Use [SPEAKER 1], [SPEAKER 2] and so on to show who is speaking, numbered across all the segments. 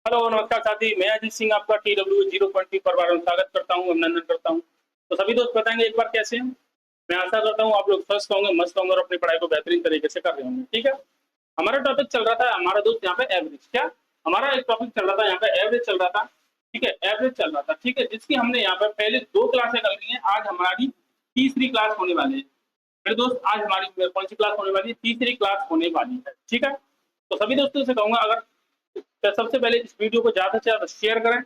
[SPEAKER 1] Hello नमस्कार साथी, मैं अजीत सिंह आपका TW0.P परिवार में स्वागत करता हूँ, अभिनंदन करता हूँ। तो सभी दोस्त बताएंगे एक बार कैसे हैं। मैं आशा करता हूँ आप लोग स्वस्थ होंगे, मस्त होंगे और अपनी पढ़ाई को बेहतरीन तरीके से कर रहे होंगे। ठीक है, हमारा टॉपिक चल रहा था हमारा दोस्त यहाँ पे एवरेज। क्या हमारा एक टॉपिक चल रहा था यहाँ पे एवरेज चल रहा था। ठीक है, एवरेज चल रहा था। ठीक है, जिसकी हमने यहाँ पे पहले 2 क्लासें कर ली है। आज हमारी तीसरी क्लास होने वाली है। मेरे दोस्त आज हमारी कौन सी क्लास होने वाली है? तीसरी क्लास होने वाली है। ठीक है, तो सभी दोस्तों से कहूंगा अगर तो सबसे पहले इस वीडियो को ज्यादा से ज्यादा शेयर करें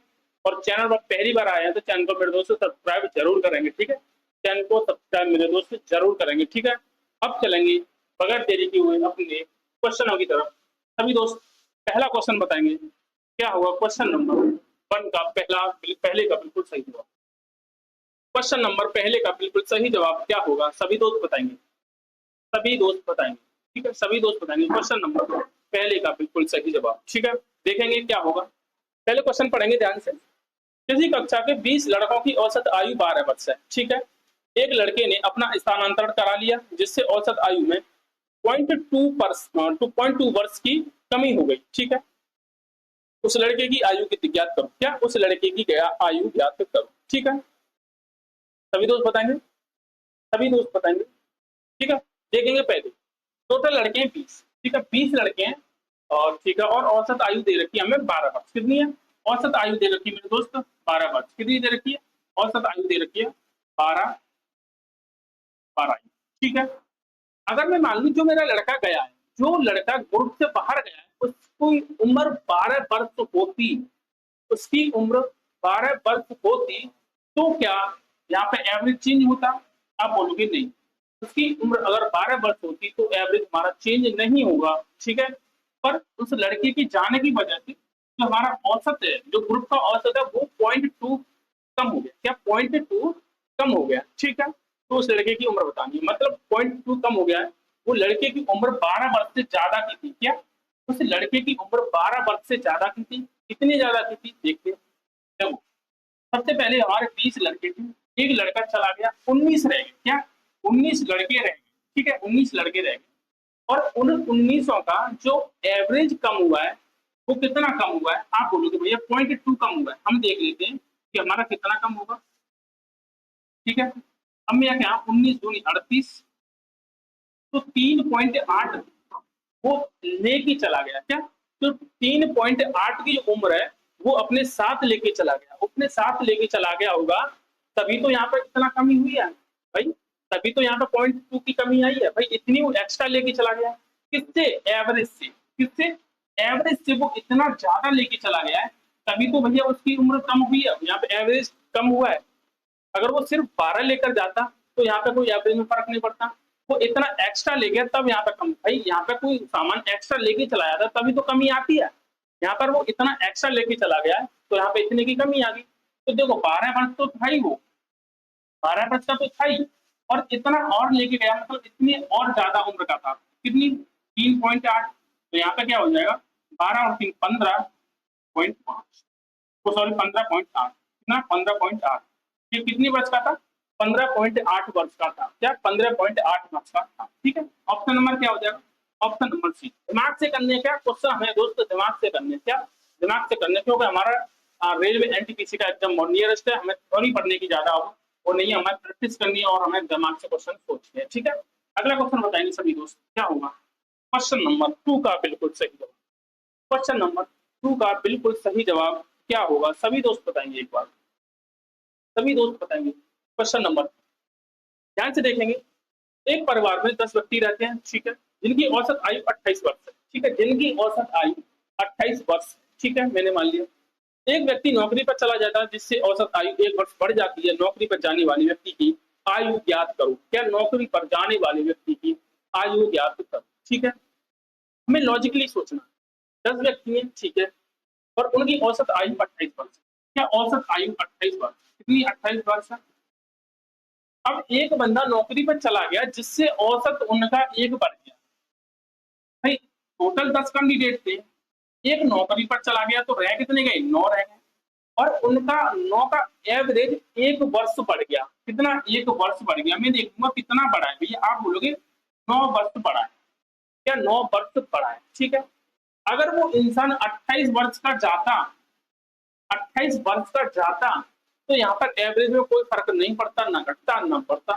[SPEAKER 1] और चैनल पर पहली बार आए हैं तो चैनल को मेरे दोस्तों सब्सक्राइब जरूर करेंगे। ठीक है, चैनल को सब्सक्राइब मेरे दोस्त जरूर करेंगे। ठीक है, अब चलेंगे बगैर देरी के हुए अपने क्वेश्चनों की तरफ। सभी दोस्त पहला क्वेश्चन बताएंगे क्या होगा। क्वेश्चन नंबर 1 का पहले का बिल्कुल सही जवाब। क्वेश्चन नंबर पहले का बिल्कुल सही जवाब क्या होगा सभी दोस्त बताएंगे। सभी दोस्त बताएंगे। ठीक है, सभी दोस्त बताएंगे क्वेश्चन नंबर पहले का बिल्कुल सही जवाब। ठीक है, देखेंगे क्या होगा। पहले क्वेश्चन पढ़ेंगे ध्यान से। किसी कक्षा के 20 लड़कों की औसत आयु 12 वर्ष है। ठीक है, एक लड़के ने अपना स्थानांतरण करा लिया जिससे औसत आयु में 2.2 वर्ष की कमी हो गई। ठीक है, उस लड़के की आयु की ज्ञात करो। क्या उस लड़के की आयु ज्ञात करो। ठीक है, सभी दोस्त बताएंगे। सभी दोस्त बताएंगे। ठीक है, देखेंगे पहले टोटल लड़के हैं 20। ठीक है, 20 लड़के हैं और ठीक है, और औसत आयु दे रखी है हमें 12 वर्ष। कितनी है औसत आयु दे रखी है मेरे दोस्त? 12 वर्ष। कितनी दे रखी है? औसत आयु दे रखी है 12 12। ठीक है, अगर मैं मान लू जो मेरा लड़का गया है, जो लड़का ग्रुप से बाहर गया है, उसकी उम्र 12 वर्ष होती, उसकी उम्र 12 वर्ष होती तो क्या यहाँ पे एवरेज चेंज होता? आप बोलोगे नहीं, उसकी उम्र अगर 12 वर्ष होती तो एवरेज हमारा चेंज नहीं होगा। ठीक है, पर उस लड़के की जाने की वजह से जो हमारा औसत है, जो ग्रुप का औसत है वो 0.2 कम हो गया। क्या 0.2 कम हो गया? ठीक है, तो उस लड़के की उम्र बतानी है, मतलब 0.2 कम हो गया है। वो लड़के की उम्र 12 वर्ष से ज्यादा की थी। क्या उस लड़के की उम्र 12 वर्ष से ज्यादा की थी? कितनी ज्यादा की थी देखते। देखो, सबसे पहले हमारे 20 लड़के थे, एक लड़का चला गया, 19 रह गए। क्या 19 लड़के रह गए? ठीक है, 19 लड़के रह गए और उन 19 का जो एवरेज कम हुआ है वो कितना कम हुआ है? आप बोलोगे भैया 0.2 कम हुआ है। हम देख लेते हैं कि हमारा कितना कम होगा। ठीक है, अब मैं क्या 19 दूनी 38, तो 3.8 वो लेके चला गया। क्या तो 3.8 की जो उम्र है वो अपने साथ लेके चला गया, अपने साथ लेके चला गया होगा, तभी तो यहाँ पर इतना कमी हुई है भाई। तभी तो यहाँ पे 0.2 की कमी आई है भाई, इतनी वो एक्स्ट्रा लेके चला गया। किससे? एवरेज से। किससे? एवरेज से वो इतना ज्यादा लेके चला गया है, तभी तो भैया उसकी उम्र कम हुई है। यहाँ पे एवरेज कम हुआ है। अगर वो सिर्फ 12 लेकर जाता तो यहाँ पे कोई एवरेज में फर्क नहीं पड़ता। वो इतना एक्स्ट्रा ले गया तब यहाँ पे कम। भाई यहाँ पे कोई सामान एक्स्ट्रा लेके चला जाता तभी तो कमी आती है। यहाँ पर वो इतना एक्स्ट्रा लेके चला गया है तो यहाँ पे इतने की कमी आ गई। तो देखो 12 वर्ष तो था ही, वो 12 वर्ष का तो था ही, और इतना और लेके गया, मतलब इतनी और ज्यादा उम्र का था। कितनी? 3.8। तो यहाँ पे क्या हो जाएगा? 12 और 3 15.5, तो सॉरी 15.8। कितना? 15.8। ये कितनी वर्ष का था? 15.8 वर्ष का था। क्या 15.8 वर्ष का था? ठीक है, ऑप्शन नंबर क्या हो जाएगा? Option number C. दिमाग से करने क्या क्वेश्चन हमें दोस्त, दिमाग से करने। क्या दिमाग से करने? क्योंकि हमारा रेलवे एनटीपीसी का एग्जाम नियरेस्ट है, हमें थ्योरी पढ़ने की ज्यादा हो वो नहीं, हमें प्रैक्टिस करनी है और हमें दिमाग से क्वेश्चन सोचने हैं। ठीक है, अगला क्वेश्चन बताएंगे सभी दोस्त क्या होगा। क्वेश्चन नंबर 2 का बिल्कुल सही जवाब। क्वेश्चन नंबर 2 का बिल्कुल सही जवाब क्या होगा सभी दोस्त बताएंगे एक बार। सभी दोस्त बताएंगे क्वेश्चन नंबर, ध्यान से देखेंगे। एक परिवार में 10 व्यक्ति रहते हैं। ठीक है, जिनकी औसत आयु 28 वर्ष है। ठीक है, जिनकी औसत आयु 28 वर्ष। ठीक है, मैंने मान लिया। एक व्यक्ति नौकरी पर चला जाता है जिससे औसत आयु 1 वर्ष बढ़ जाती है। नौकरी पर जाने वाले व्यक्ति की आयु ज्ञात करो। क्या नौकरी पर जाने वाले व्यक्ति की आयु ज्ञात करो। ठीक है, हमें लॉजिकली सोचना। 10 व्यक्ति हैं, ठीक है, और उनकी औसत आयु 28 वर्ष। क्या औसत आयु 28 वर्ष? कितनी? 28 वर्ष है। अब एक बंदा नौकरी पर चला गया जिससे औसत उनका 1 बढ़ गया। भाई टोटल 10 कैंडिडेट थे, एक नौकरी पर चला गया तो रह कितने गए? 9 रह गए, और उनका 9 का एवरेज 1 वर्ष बढ़ गया। कितना? 1 वर्ष बढ़ गया। मैं देखूंगा कितना बढ़ा है भैया, आप बोलोगे 9 वर्ष बढ़ा है। क्या 9 वर्ष बढ़ा है? ठीक है, अगर वो इंसान 28 वर्ष का जाता, 28 वर्ष का जाता, तो यहाँ पर एवरेज में कोई फर्क नहीं पड़ता, ना घटता ना बढ़ता।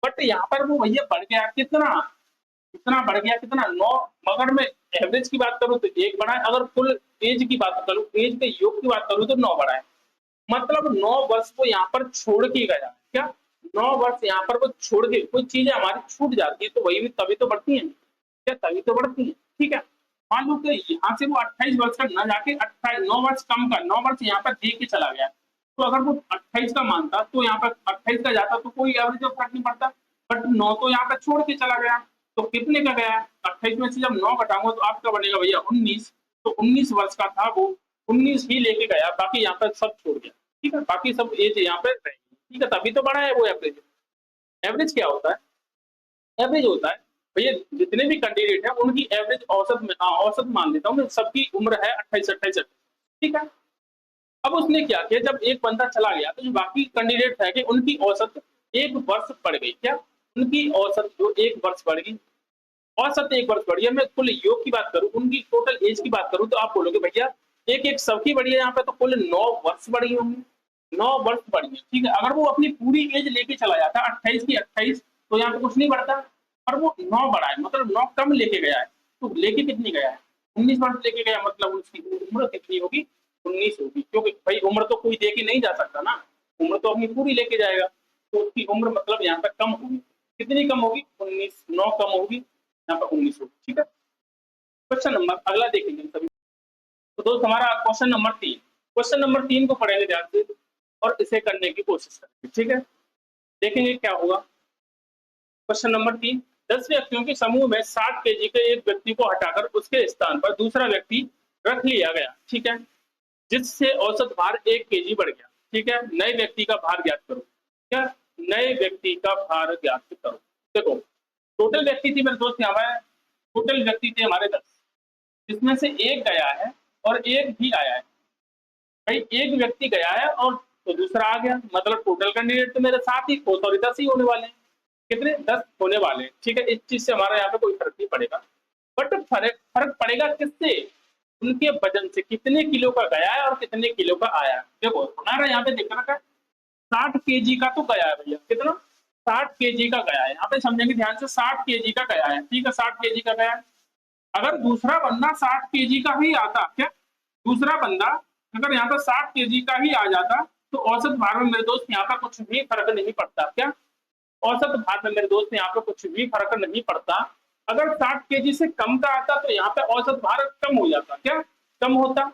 [SPEAKER 1] बट यहाँ पर वो भैया बढ़ गया कितना, कितना बढ़ गया, कितना 9। मगर मैं एवरेज की बात करूं तो 1 बढ़ा है, अगर कुल एज की बात करूं, एज के योग की बात करूं तो 9 बढ़ा है। मतलब 9 वर्ष को यहाँ पर छोड़ के गया। क्या 9 वर्ष यहाँ पर वो छोड़ के, कोई चीजें हमारी छूट जाती है तो वही भी तभी तो बढ़ती है, क्या तभी तो बढ़ती है। ठीक है, मान लो कि यहाँ से वो 28 वर्ष का ना जाके 28, 9 वर्ष कम का, 9 वर्ष यहाँ पर दे के चला गया, तो अगर वो 28 का मानता तो यहाँ पर 28 का जाता तो कोई एवरेज में फर्क नहीं पड़ता। बट 9 तो यहाँ पर छोड़ के चला गया, तो कितने का गया, 28 में से जब 9 घटाऊंगा तो आपका बनेगा भैया 19। तो 19 वर्ष का था वो, 19 ही लेके गया, बाकी यहाँ पर सब छोड़ गया। ठीक है, बाकी सब एज यहाँ पे रहेगी। ठीक है, तभी तो बड़ा है वो एवरेज। एवरेज क्या होता है, एवरेज होता है भैया जितने भी कैंडिडेट है उनकी एवरेज औसत में, औसत मान लेता हूँ मैं, सबकी उम्र है 28 28। ठीक है, अब उसने क्या किया, जब एक बंदा चला गया तो जो बाकी कैंडिडेट है कि उनकी औसत 1 वर्ष बढ़ गई। क्या उनकी औसत जो 1 वर्ष बढ़ गई, औसत 1 वर्ष बढ़ी है। मैं कुल योग की बात करूं, उनकी टोटल एज की बात करूं तो आप बोलोगे भैया एक एक सबकी बढ़ी है यहाँ पे, तो कुल 9 वर्ष बढ़ी होंगी, 9 वर्ष बढ़ी है। ठीक है, अगर वो अपनी पूरी एज लेके चला जाता 28 की 28, तो यहाँ पे कुछ नहीं बढ़ता, और वो 9 बढ़ा है, मतलब 9 कम लेके गया है। तो लेके कितनी गया है, 19 वर्ष लेके गया, मतलब उसकी उम्र कितनी होगी, 19 होगी। क्योंकि भाई उम्र तो कोई दे के नहीं जा सकता ना, उम्र तो अपनी पूरी लेके जाएगा, तो उसकी उम्र मतलब यहाँ पे कम होगी। कितनी कम होगी, 19, 9 कम होगी, यहाँ पर 19 होगी। ठीक है, क्वेश्चन नंबर अगला देखेंगे सभी। तो दोस्त हमारा क्वेश्चन नंबर 3, क्वेश्चन नंबर 3 को पढ़ेंगे ध्यान से और इसे करने की कोशिश करेंगे। ठीक है, देखेंगे क्या होगा। क्वेश्चन नंबर 3, 10 व्यक्तियों के समूह में 60 केजी के एक व्यक्ति को हटाकर उसके स्थान पर दूसरा व्यक्ति रख लिया गया। ठीक है, जिससे औसत भार 1 केजी बढ़ गया। ठीक है, नए व्यक्ति का भार ज्ञात करो। क्या नए व्यक्ति का भार ज्ञात करो। देखो टोटल व्यक्ति थी मेरे दोस्त, यहाँ पर टोटल व्यक्ति थे हमारे 10, जिसमें से एक गया है और एक भी आया है। भाई एक व्यक्ति गया है और तो दूसरा आ गया, मतलब टोटल कैंडिडेट तो मेरे साथ ही, सॉरी 10 ही होने वाले हैं। कितने, 10 होने वाले हैं। ठीक है, इस चीज से हमारा यहाँ पे कोई फर्क नहीं पड़ेगा। बट फर्क फर्क पड़ेगा किससे, उनके वजन से, कितने किलो का गया है और कितने किलो का आया है। देखो हमारा यहाँ पे दिख रहा है 60 केजी का तो गया है भैया, कितना, 60 केजी का गया है। यहाँ पे समझेंगे ध्यान से, 60 केजी का गया है। ठीक है, 60 केजी का गया है। अगर दूसरा बंदा 60 केजी का ही आता, क्या दूसरा बंदा अगर यहाँ पर 60 केजी का ही आ जाता, तो औसत भार में मेरे दोस्त यहाँ पर कुछ भी फर्क नहीं पड़ता। क्या औसत भार में मेरे दोस्त यहाँ पे कुछ भी फर्क नहीं पड़ता। अगर 60 केजी से कम का आता तो यहाँ पे औसत भार कम हो जाता, क्या कम होता।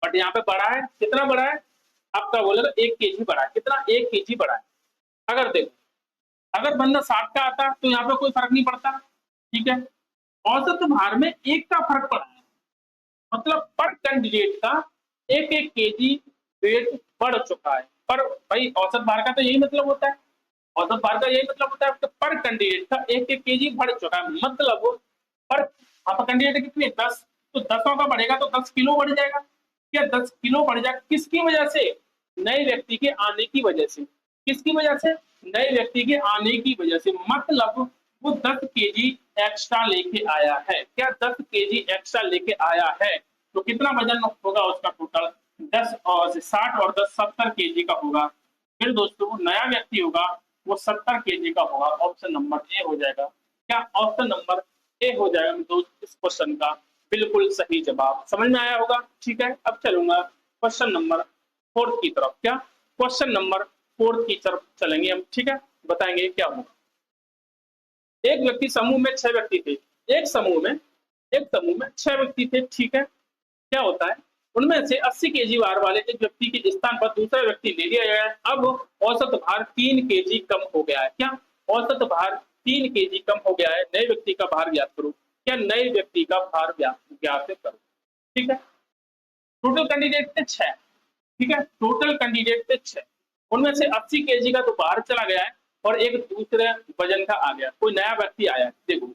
[SPEAKER 1] बट यहाँ पे बढ़ा है, कितना बढ़ा है, आपका बोलेगा 1 केजी बढ़ा है। कितना, 1 केजी बढ़ा है। अगर देखो अगर बंदा 60 का आता तो यहाँ पे कोई फर्क नहीं पड़ता। ठीक है, औसत भार में 1 का फर्क पड़ा है, मतलब पर कैंडिडेट का 1 1 केजी वेट बढ़ चुका है। पर भाई औसत भार का तो यही मतलब होता है, औसत भार का यही मतलब होता है कि पर कैंडिडेट का 1 1 केजी बढ़ चुका है। मतलब पर आप कैंडिडेट कितने, 10, तो 10 का बढ़ेगा तो 10 किलो बढ़ जाएगा। क्या 10 किलो बढ़ जाएगा, किसकी वजह से, नए व्यक्ति के आने की वजह से। किसकी वजह से, नए व्यक्ति के आने की वजह से। मतलब वो 10 केजी एक्स्ट्रा लेके आया है। क्या 10 केजी एक्स्ट्रा लेके आया है, तो कितना वजन होगा उसका टोटल, 10 और 60 और 10 70 केजी का होगा। फिर दोस्तों वो नया व्यक्ति होगा, वो 70 केजी का होगा। ऑप्शन नंबर ए हो जाएगा। क्या ऑप्शन नंबर ए हो जाएगा दोस्त इस क्वेश्चन का बिल्कुल सही जवाब। समझ में आया होगा। ठीक है, अब चलूंगा क्वेश्चन नंबर 4 की तरफ। क्या क्वेश्चन नंबर 4 की तरफ चलेंगे हम। ठीक है, बताएंगे क्या होगा। एक व्यक्ति समूह में 6 व्यक्ति थे। एक समूह में 6 व्यक्ति थे। ठीक है, क्या होता है, उनमें से 80 केजी भार वाले एक व्यक्ति के स्थान पर दूसरा व्यक्ति ले लिया गया है। अब औसत भार 3 केजी कम हो गया है। क्या औसत भार 3 केजी कम हो गया है। नए व्यक्ति का भार ज्ञात करो। क्या नए व्यक्ति का भार ज्ञात करो। ठीक है, टोटल कैंडिडेट थे 6। ठीक है, टोटल कैंडिडेट थे 6, उनमें से 80 केजी का तो बाहर चला गया है और एक दूसरे वजन का आ गया, कोई नया व्यक्ति आया। देखो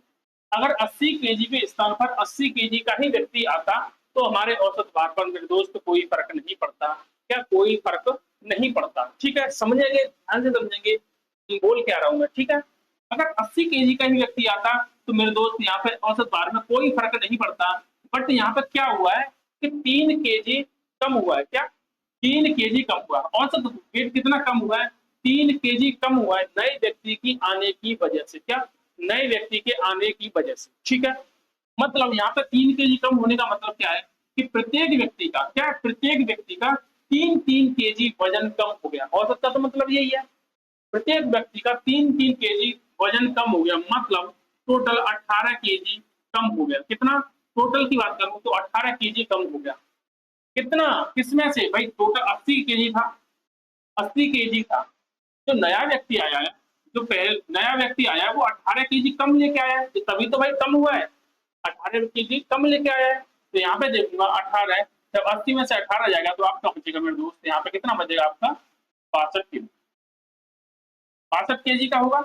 [SPEAKER 1] अगर 80 केजी के स्थान पर 80 केजी का ही व्यक्ति आता तो हमारे औसत भार पर मेरे दोस्त कोई फर्क नहीं पड़ता। क्या कोई फर्क नहीं पड़ता। ठीक है, समझेंगे, ध्यान से समझेंगे बोल क्या रहा हूं मैं। ठीक है, अगर 80 केजी का ही व्यक्ति आता तो मेरे दोस्त यहाँ पे औसत भार में कोई फर्क नहीं पड़ता। बट यहाँ पर क्या हुआ है कि 3 kg कम हुआ है। क्या 3 kg कम हुआ है। औसत वेट कितना कम हुआ है? 3 kg कम हुआ है नए व्यक्ति की आने की वजह से। क्या? नए व्यक्ति के आने की वजह से। ठीक है, मतलब यहाँ पे 3 kg कम होने का मतलब क्या है कि प्रत्येक व्यक्ति का क्या, प्रत्येक व्यक्ति का 3-3 kg वजन कम हो गया। औसत का तो मतलब यही है, प्रत्येक व्यक्ति का 3-3 kg वजन कम हो गया, मतलब टोटल 18 kg कम हो गया। कितना? टोटल की बात करूं तो 18 kg कम हो गया। कितना? किसमें से भाई? टोटल 80 kg था, 80 kg था। जो नया व्यक्ति आया है, जो पहले नया व्यक्ति आया है वो 18 kg कम लेके आया है, तभी तो भाई कम हुआ है। 18 kg कम लेके आया है, तो यहाँ पे देखूंगा 18 है, जब 80 में से 18 जाएगा तो आपका बचेगा मेरे दोस्त, यहाँ पे कितना बचेगा आपका? 62 kg। 62 kg का होगा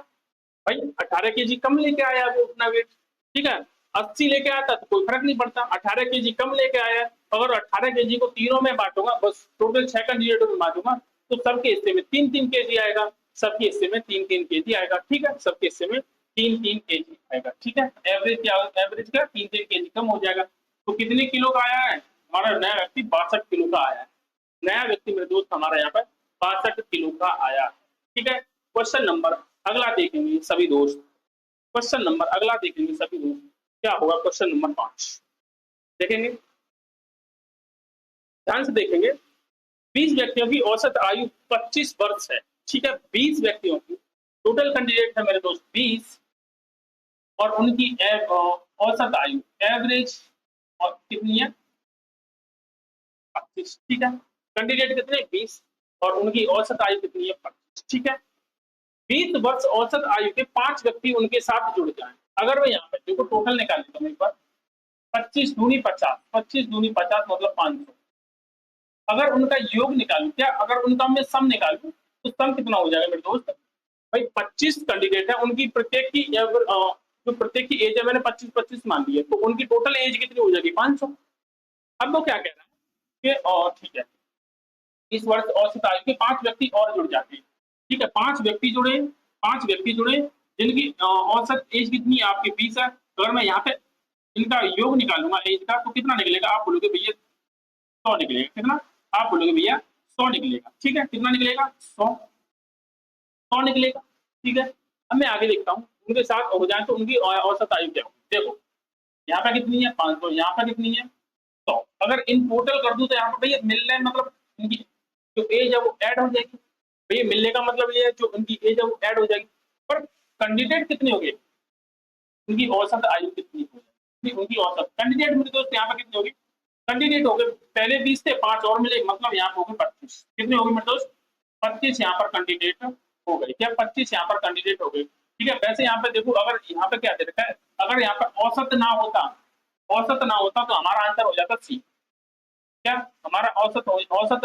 [SPEAKER 1] भाई, 18 kg कम लेके आया वो अपना वेट। ठीक है, 80 लेके आता तो कोई फर्क नहीं पड़ता, 18 kg कम लेके आया। अगर 18 kg को तीनों में बांटूंगा, बस टोटल 6 कैंडिडेटों में बांटूंगा, तो सबके हिस्से में 3-3 kg आएगा, सबके हिस्से में 3-3 kg आएगा। ठीक है, सबके हिस्से में 3-3 kg आएगा। ठीक है, एवरेज क्या? एवरेज का 3-3 kg कम हो जाएगा। तो कितने किलो का आया है हमारा नया व्यक्ति? 62 किलो का आया है। नया व्यक्ति मेरे दोस्त हमारा यहाँ पर 62 किलो का आया है। ठीक है, क्वेश्चन नंबर अगला देखेंगे सभी दोस्त। क्वेश्चन नंबर अगला देखेंगे सभी दोस्त, क्या होगा? क्वेश्चन नंबर 5 देखेंगे, ध्यान से देखेंगे। 20 व्यक्तियों की औसत आयु 25 वर्ष है। ठीक है, 20 व्यक्तियों की टोटल कैंडिडेट है मेरे दोस्त 20, और उनकी औसत आयु एवरेज और कितनी है? 25। ठीक है, कैंडिडेट कितने? 20, और उनकी औसत आयु कितनी है? 25। ठीक है, 20 वर्ष औसत आयु के 5 व्यक्ति उनके साथ जुड़ जाएं। अगर मैं यहाँ पे देखो टोटल निकाल लेता हूँ एक बार, 25 दूनी 50, 25 दूनी 50 मतलब 500। अगर उनका योग निकालू, क्या अगर उनका मैं सम निकालू तो सम कितना हो जाएगा मेरे दोस्त? भाई 25 कैंडिडेट है, उनकी प्रत्येक की जो प्रत्येक की एज है मैंने 25-25 मान ली है, तो उनकी टोटल एज कितनी हो जाएगी? 500। अब वो क्या कह रहा है कि ठीक है, इस वर्ष औसत आयु के 5 व्यक्ति और जुड़ जाते हैं। ठीक है, 5 व्यक्ति जुड़े, 5 व्यक्ति जुड़े जिनकी औसत एज कितनी है आपकी? 20 है। अगर मैं यहाँ पे इनका योग निकालूंगा एज का, तो कितना निकलेगा? आप बोलोगे भैया 100 निकलेगा। कितना? आप बोलोगे भैया 100 निकलेगा। ठीक है, कितना निकलेगा? 100 निकलेगा। ठीक है, अब मैं आगे देखता हूँ उनके साथ हो जाए तो उनकी औसत आयु क्या होगी। देखो यहाँ पे कितनी है? 500। यहाँ पे कितनी है? 100। अगर इन टोटल कर दूं तो यहाँ पे भैया मिलने मतलब इनकी जो एज है वो ऐड हो जाएगी। भैया मिलने का मतलब ये है जो उनकी एज है वो ऐड हो जाएगी। पर कैंडिडेट कितने हो गए? उनकी औसत आयु कितनी हो जाएगी? उनकी औसत कैंडिडेट मेरे दोस्त यहाँ पे कितने हो गए? कैंडिडेट हो गए पहले 20 थे, 5 और मिले, मतलब यहाँ पे हो गए 25। कितने हो गए मेरे दोस्त? 25 यहाँ पर कैंडिडेट हो गए। क्या 25 यहाँ पर कैंडिडेट हो गए? ठीक है, वैसे यहाँ पे देखो अगर यहाँ पे क्या दे रखा है, अगर यहाँ पे औसत ना होता, औसत ना होता तो हमारा आंसर हो जाता सी। क्या हमारा औसत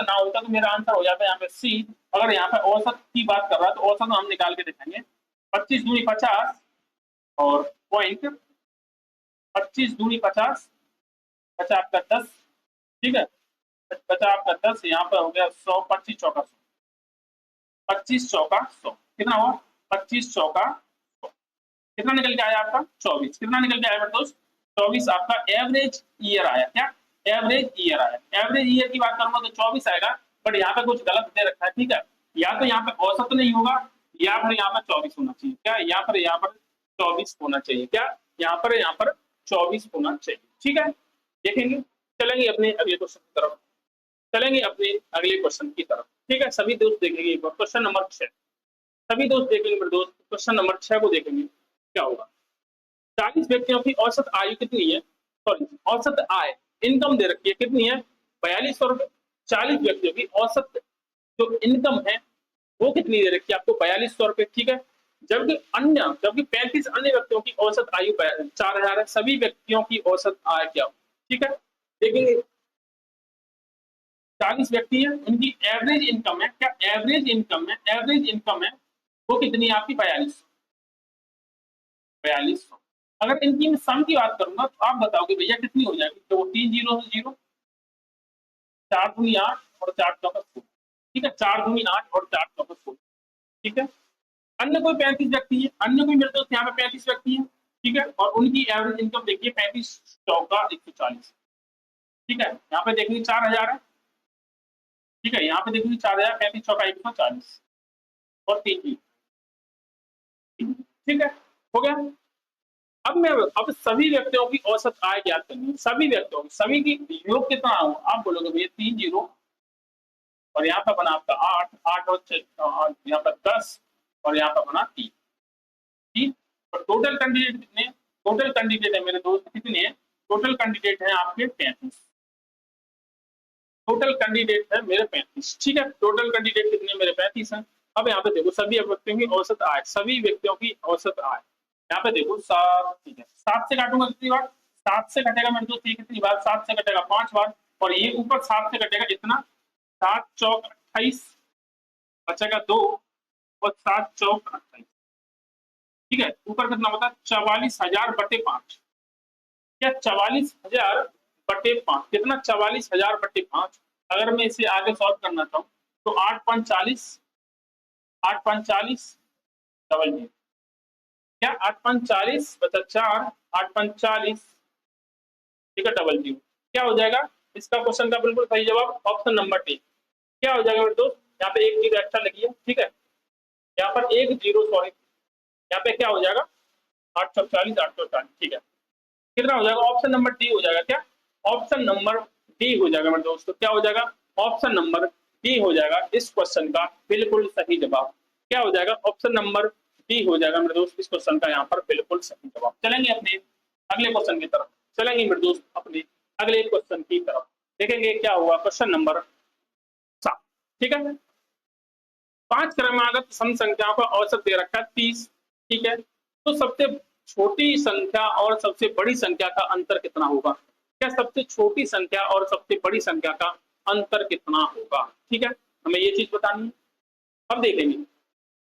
[SPEAKER 1] ना होता तो मेरा आंसर हो जाता है यहाँ पे सी। अगर यहाँ पे औसत की बात कर रहा है तो औसत हम निकाल के दिखाएंगे। 25 दूनी 50 और पॉइंट, 25 दूनी 50, 50 आपका 10। ठीक है, 50 आपका 10, यहाँ पे हो गया 100, 25 चौका 100, 25 चौका 100 कितना हुआ? 25 चौका 100 कितना निकल के आया आपका? 24। कितना निकल के आया मेरे दोस्त? 24 आपका एवरेज ईयर आया। क्या एवरेज ईयर आया? एवरेज ईयर की बात करूंगा तो 24 आएगा, बट यहाँ पे कुछ गलत दे रखा है। ठीक है, या तो यहाँ पे औसत नहीं होगा, या फिर यहाँ पर 24 होना चाहिए। क्या यहाँ पर 24 होना चाहिए? क्या यहाँ पर 24 होना चाहिए। ठीक है, देखेंगे, चलेंगे अपने अगले क्वेश्चन की तरफ, चलेंगे अपने अगले क्वेश्चन की तरफ। ठीक है, सभी दोस्त देखेंगे एक बार क्वेश्चन नंबर 6। सभी दोस्त देखेंगे मेरे दोस्त, क्वेश्चन नंबर 6 को देखेंगे क्या होगा। 40 व्यक्तियों की औसत आयु कितनी है? सॉरी, औसत आय, इनकम दे रखी है कितनी है? 4200 रुपए। 40 व्यक्तियों की औसत जो इनकम है वो कितनी दे रखी है आपको? 4200 रुपए। ठीक है, जबकि 35 अन्य व्यक्तियों की औसत आयु 4000 है। सभी व्यक्तियों की औसत आय क्या हो? ठीक है, देखेंगे 40 व्यक्ति है, उनकी एवरेज इनकम है। क्या एवरेज इनकम है? एवरेज इनकम है वो कितनी है आपकी? 4200। अगर इनकी मैं सम की बात करूंगा तो आप बताओगे भैया कितनी हो जाएगी? तो 3 जीरो से 0, 4 दूनी 8 और 4 चौका 16। ठीक है, 4 दूनी 8 और 4 चौका 16। ठीक है, अन्य कोई 35 व्यक्ति है, अन्य कोई मेरे दोस्त यहाँ पे 35 व्यक्ति है। ठीक है, और उनकी एवरेज इनकम देखिए 35 चौका 140, ठीक है, यहाँ पे देखिए 4000 है, ठीक है, यहाँ पे देखिए 4000, 35 चौका 140 और 3 की, ठीक है, हो गया। अब सभी व्यक्तियों की औसत आय ज्ञात करनी है, सभी व्यक्तियों की, सभी की योग कितना हो, आप बोलोगे भैया 3 जीरो और यहाँ पे बना आपका 8, 8 और यहाँ पर 10 और यहाँ पर बना 3, ठीक, और टोटल कैंडिडेट कितने, टोटल कैंडिडेट है मेरे दोस्त कितने हैं, टोटल कैंडिडेट है आपके 35, टोटल कैंडिडेट है मेरे 35, ठीक है, टोटल कैंडिडेट कितने मेरे 35 हैं। अब यहाँ पे देखो सभी व्यक्तियों की औसत आय, सभी व्यक्तियों की औसत आय, यहाँ पे देखो 7, ठीक है, 7 से काटूंगा कितनी बार, 7 से कटेगा मेरे दोस्त ये कितनी बार, 7 से कटेगा 5 बार, और ये ऊपर 7 से कटेगा इतना, 7 चौक 28 बचेगा 2 और 7 चौक 28, ठीक है, ऊपर कितना होता है 44,000/5, क्या 44,000/5 कितना, 44,000/5, अगर मैं इसे आगे सॉल्व करना चाहूँ तो 8 5 40 डबल जीरो, क्या 8 5 40 बचा 4, 8 5 40, ठीक है, डबल जीरो, क्या हो जाएगा इसका क्वेश्चन का बिल्कुल सही जवाब ऑप्शन नंबर डी, क्या हो जाएगा मेरे दोस्त, यहाँ पे एक जीरो एक्स्ट्रा लगी है, ठीक है, यहाँ पर एक जीरो सॉरी, यहाँ पे क्या हो जाएगा 840, 840, ठीक है, कितना हो जाएगा, ऑप्शन नंबर डी हो जाएगा, क्या ऑप्शन नंबर डी हो जाएगा मेरे दोस्तों, क्या हो जाएगा ऑप्शन नंबर डी हो जाएगा इस क्वेश्चन का बिल्कुल सही जवाब, क्या हो जाएगा ऑप्शन नंबर डी हो जाएगा मेरे दोस्त इस क्वेश्चन का यहाँ पर बिल्कुल सही जवाब। चलेंगे अपने अगले क्वेश्चन की तरफ, चलेंगे मेरे दोस्त अपने अगले क्वेश्चन की तरफ, देखेंगे क्या हुआ क्वेश्चन नंबर 7, ठीक है, 5 क्रमागत सम संख्याओं का औसत दे रखा है 30, ठीक है, तो सबसे छोटी संख्या और सबसे बड़ी संख्या का अंतर कितना होगा, क्या सबसे छोटी संख्या और सबसे बड़ी संख्या का अंतर कितना होगा, ठीक है, हमें ये चीज बतानी है। अब देखेंगे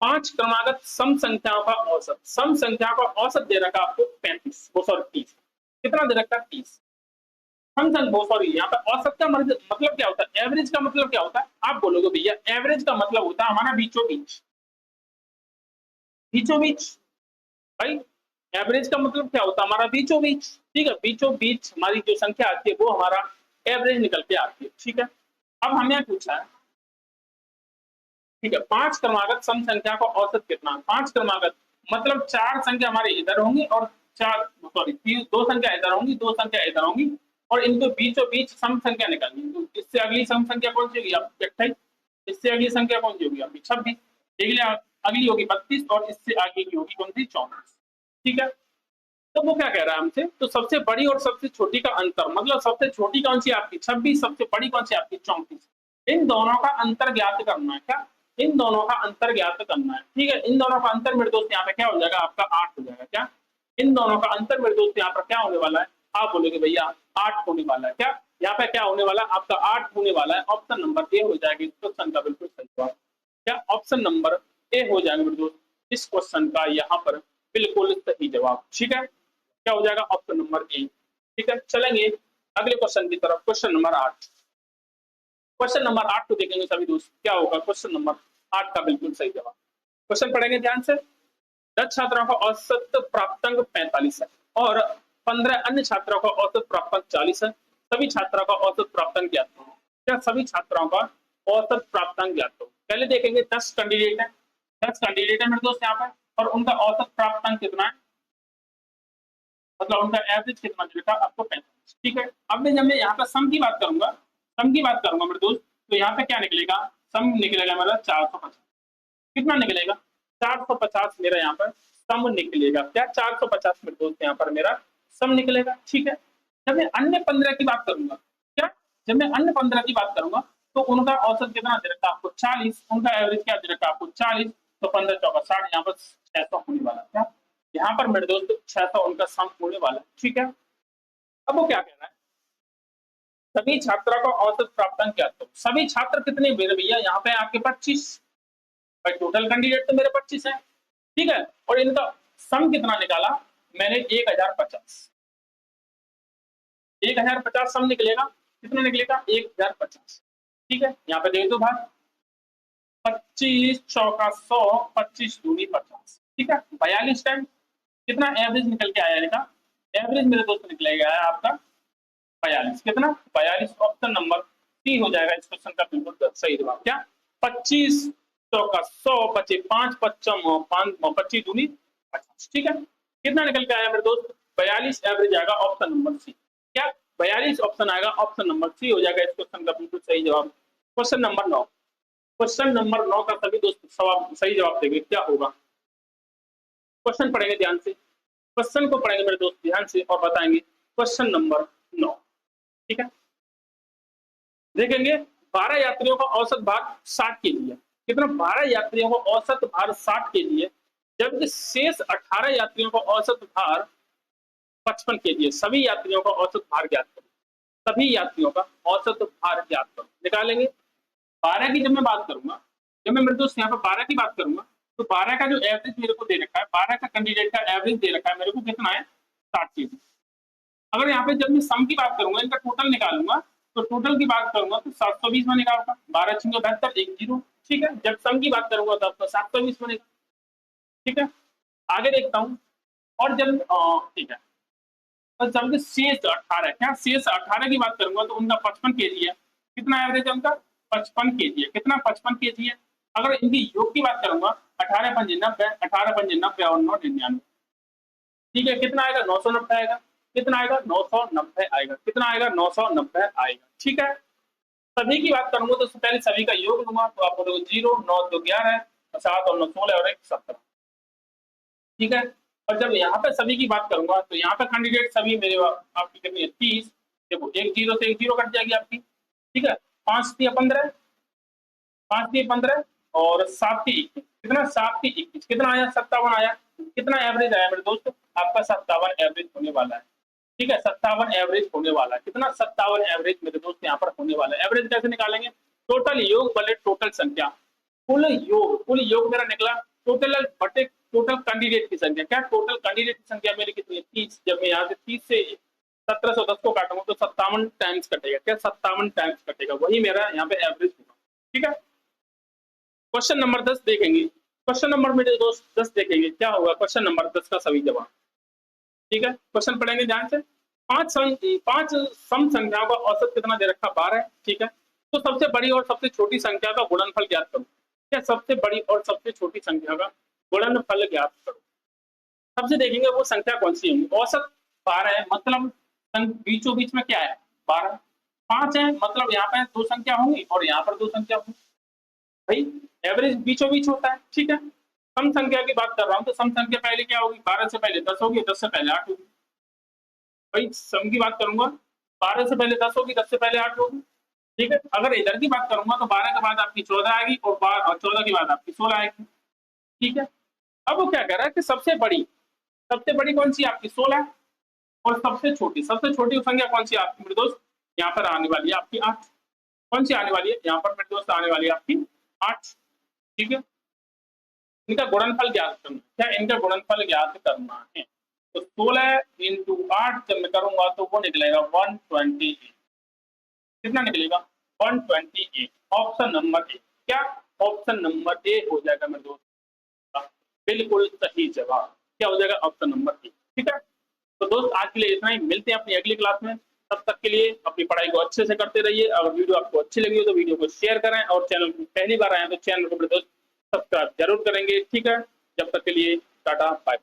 [SPEAKER 1] 5 क्रमागत सम संख्याओं का औसत, सम संख्या का औसत दे रखा आपको 35, वो सॉरी 30, कितना दे रखा है 30, फंक्शन वो सॉरी यहाँ पे औसत का मतलब क्या होता है, एवरेज का मतलब क्या होता है, आप बोलोगे भैया एवरेज का मतलब होता है हमारा बीचों बीच, बीचों बीच, भाई एवरेज का मतलब क्या होता है हमारा बीचों बीच, ठीक है, बीचों बीच हमारी जो संख्या आती है वो हमारा एवरेज निकल के आती है, ठीक है। अब हमें पूछा है, ठीक है, 5 क्रमागत सम संख्या का औसत कितना, 5 क्रमागत मतलब 4 संख्या हमारे इधर होंगी और 4 सॉरी 2 संख्या इधर होंगी, 2 संख्या इधर होंगी और इनको बीचों बीच सम संख्या निकालनी है, तो इससे अगली सम संख्या कौन सी होगी आपकी 28, इससे अगली संख्या कौन सी होगी आपकी 26, अगली होगी 32 और इससे आगे की होगी कौन सी 34, ठीक है। तो वो क्या कह रहा है हमसे, तो सबसे बड़ी और सबसे छोटी का अंतर, मतलब सबसे छोटी कौन सी आपकी 26, सबसे बड़ी कौन सी आपकी 34, इन दोनों का अंतर ज्ञात करना है, क्या इन दोनों का अंतर ज्ञात करना है, ठीक है, इन दोनों का अंतर मेरे दोस्त यहाँ पे क्या हो जाएगा आपका 8 हो जाएगा, क्या इन दोनों का अंतर मेरे दोस्त यहाँ पर क्या होने वाला है, आप बोलोगे भैया 8 होने वाला है, क्या यहाँ पे क्या होने वाला है आपका 8 होने वाला है, ऑप्शन नंबर ए हो जाएगा इस क्वेश्चन का बिल्कुल सही जवाब, क्या ऑप्शन नंबर ए हो जाएगा मेरे दोस्त इस क्वेश्चन का यहाँ पर बिल्कुल सही जवाब, ठीक है, क्या हो जाएगा ऑप्शन नंबर ए, ठीक है। चलेंगे अगले क्वेश्चन की तरफ, क्वेश्चन नंबर 8, क्वेश्चन नंबर 8 को देखेंगे सभी दोस्त, क्या होगा क्वेश्चन नंबर 8 का बिल्कुल सही जवाब, क्वेश्चन पढ़ेंगे ध्यान से, 10 छात्रों का औसत प्राप्तांक 45 है और 15 अन्य छात्रों का औसत प्राप्तांक 40 है, सभी छात्रों का औसत प्राप्तांक ज्ञात करो, क्या सभी छात्रों का औसत प्राप्तांक ज्ञात करो, पहले देखेंगे 10 कैंडिडेट है, 10 कैंडिडेट है मेरे दोस्त यहाँ पर और उनका औसत प्राप्तांक कितना है, मतलब उनका एवरेज कितना मिलेगा आपको 45, ठीक है। अब मैं जब मैं यहाँ पर सम की बात करूंगा, सम की बात करूंगा मेरे दोस्त, तो यहाँ पे क्या निकलेगा, सम निकलेगा मेरा 450, कितना निकलेगा 450 मेरा यहाँ पर सम निकलेगा, क्या 450 मेरे दोस्त यहाँ पर मेरा सम निकलेगा, ठीक है। जब मैं अन्य 15 की बात करूंगा, क्या जब मैं अन्य 15 की बात करूंगा तो उनका औसत कितना दे रखा आपको 40, उनका एवरेज क्या दे रखा आपको 40, तो 15 चौका 60, यहाँ पर 600 होने वाला, क्या यहाँ पर मेरे दोस्त 600 उनका सम होने वाला, ठीक है। अब वो क्या कह रहा है, सभी छात्रों का औसत प्राप्तांक क्या, तो सभी छात्र कितने मेरे भैया यहाँ पे आपके 25, भाई टोटल कैंडिडेट तो मेरे 25 है, ठीक है, और इनका सम कितना निकाला मैंने 1050, 1050 सम निकलेगा, कितना निकलेगा 1050, ठीक है, यहाँ पे देख दो भाई 25 चौका 100, 25 दूनी 50, ठीक है, 42 टाइम कितना एवरेज निकल के आया इनका, एवरेज मेरे दोस्त निकलेगा है आपका 42। कितना 42। ऑप्शन नंबर सी हो जाएगा इस क्वेश्चन का बिल्कुल सही जवाब। क्या 25 100 का 100 बचे 5 पच्चम 5 25 दूनी 50। ठीक है, कितना निकल के आया मेरे दोस्त 42 एवरेज आएगा ऑप्शन नंबर सी। क्या 42 ऑप्शन आएगा, ऑप्शन नंबर सी हो जाएगा इस क्वेश्चन का बिल्कुल सही जवाब। क्वेश्चन नंबर 9, क्वेश्चन नंबर 9 का सभी दोस्त सही जवाब देंगे क्या होगा। क्वेश्चन पढ़ेंगे ध्यान से, क्वेश्चन को पढ़ेंगे मेरे दोस्त ध्यान से और बताएंगे क्वेश्चन नंबर 9। ठीक है, देखेंगे 12 यात्रियों का औसत भार 60 के लिए। कितना 12 यात्रियों को औसत भार 60 के लिए, जबकि शेष 18 यात्रियों को औसत भार 55 के लिए। सभी यात्रियों का औसत भार ज्ञात करो, सभी यात्रियों का औसत भार ज्ञात करो। निकालेंगे 12 की जब मैं बात करूंगा, जब मैं मेरे दोस्त यहाँ पर 12 की बात करूंगा तो 12 का जो एवरेज मेरे को दे रखा है, 12 का कैंडिडेट का एवरेज दे रखा है मेरे को कितना है 60 के। अगर यहाँ पे जब मैं सम की बात करूंगा, इनका टोटल निकालूंगा तो टोटल की बात करूंगा तो 720 बनेगा आपका, 12 6 72 1 0। ठीक है, जब सम की बात करूंगा तो आपका 720 बनेगा। ठीक है, आगे देखता हूँ और जब ठीक है, और जब शेष 18, क्या शेष 18 की बात करूंगा तो उनका 55 केजी है। कितना एवरेज है उनका 55 केजी है। कितना 55 केजी है। अगर इनकी योग की बात करूंगा 18 5 90, 18 5 90 और 9 99। ठीक है, कितना आएगा 990 आएगा। कितना आएगा 990 आएगा। कितना आएगा 990 आएगा। ठीक है, सभी की बात करूंगा तो पहले सभी का योग लूंगा तो आपको 0 9 2 11 7 और 9 16 और 1 17। ठीक है, और जब यहाँ पे सभी की बात करूंगा तो यहाँ पे कैंडिडेट सभी मेरे आपकी कितनी है 30। देखो 1 0 से 1 0 कट जाएगी आपकी। ठीक है, 5 3 15, 5 3 15 और 7 3 21। कितना 7 3 21, कितना आया 57 आया। कितना एवरेज आया मेरे दोस्त आपका 57 एवरेज होने वाला है। ठीक है, 57 एवरेज होने वाला है। कितना 57 एवरेज मेरे दोस्त यहाँ पर होने वाला है। एवरेज कैसे निकालेंगे, टोटल योग बटे टोटल संख्या, कुल योग मेरा निकला टोटल बटे टोटल कैंडिडेट की संख्या। क्या टोटल कैंडिडेट की संख्या मेरी कितनी है 30। जब मैं यहाँ से 30 से 1710 को काटूंगा तो 57 टाइम्स कटेगा। क्या 57 टाइम्स कटेगा, वही मेरा यहाँ पे एवरेज होगा। ठीक है, क्वेश्चन नंबर 10 देखेंगे। क्वेश्चन नंबर मेरे दोस्त 10 देखेंगे क्या होगा क्वेश्चन नंबर 10 का सभी जवाब। ठीक है, क्वेश्चन पढ़ेंगे ध्यान से। पांच सम संख्याओं का औसत कितना दे रखा 12 है। ठीक है, तो सबसे बड़ी और सबसे छोटी संख्या का गुणनफल ज्ञात करो। क्या सबसे बड़ी और सबसे छोटी संख्या का गुणनफल ज्ञात करो। सबसे देखेंगे वो संख्या कौन सी होगी। औसत 12 है, मतलब बीचों बीच में क्या है 12। 5 है, मतलब यहाँ पे 2 संख्या होंगी और यहाँ पर 2 संख्या होंगी। भाई एवरेज बीचों बीच होता है। ठीक है, सम संख्या की बात कर रहा हूँ तो सम संख्या पहले क्या होगी 12 से पहले 10 होगी, 10 से पहले 8 होगी। भाई सम की बात करूंगा 12 से पहले 10 होगी, 10 से पहले 8 होगी। ठीक है, अगर इधर की बात करूंगा तो 12 के बाद आपकी 14 आएगी और 14 के बाद आपकी 16 आएगी। ठीक है, अब वो क्या कह रहा है कि सबसे बड़ी कौन सी आपकी 16 और सबसे छोटी संख्या कौन सी आपकी मेरे दोस्त यहाँ पर आने वाली है आपकी 8। कौन सी आने वाली है यहाँ पर मेरे दोस्त आने वाली है आपकी 8। ठीक है, इनका गुणनफल ज्ञात करना। क्या इनका गुणनफल ज्ञात करना है तो 16 इंटू 8 जब मैं करूंगा तो वो निकलेगा 128। कितना निकलेगा 128। Option number A. क्या ऑप्शन नंबर ए हो जाएगा मेरे दोस्त बिल्कुल सही जवाब। क्या हो जाएगा ऑप्शन नंबर ए। ठीक है, तो दोस्त आज के लिए इतना ही, मिलते हैं अपनी अगली क्लास में। तब तक के लिए अपनी पढ़ाई को अच्छे से करते रहिए। अगर वीडियो आपको अच्छी लगी हो तो वीडियो को शेयर करें और चैनल को पहली बार आए तो चैनल को दोस्त सब्सक्राइब जरूर करेंगे। ठीक है, जब तक के लिए टाटा बाय।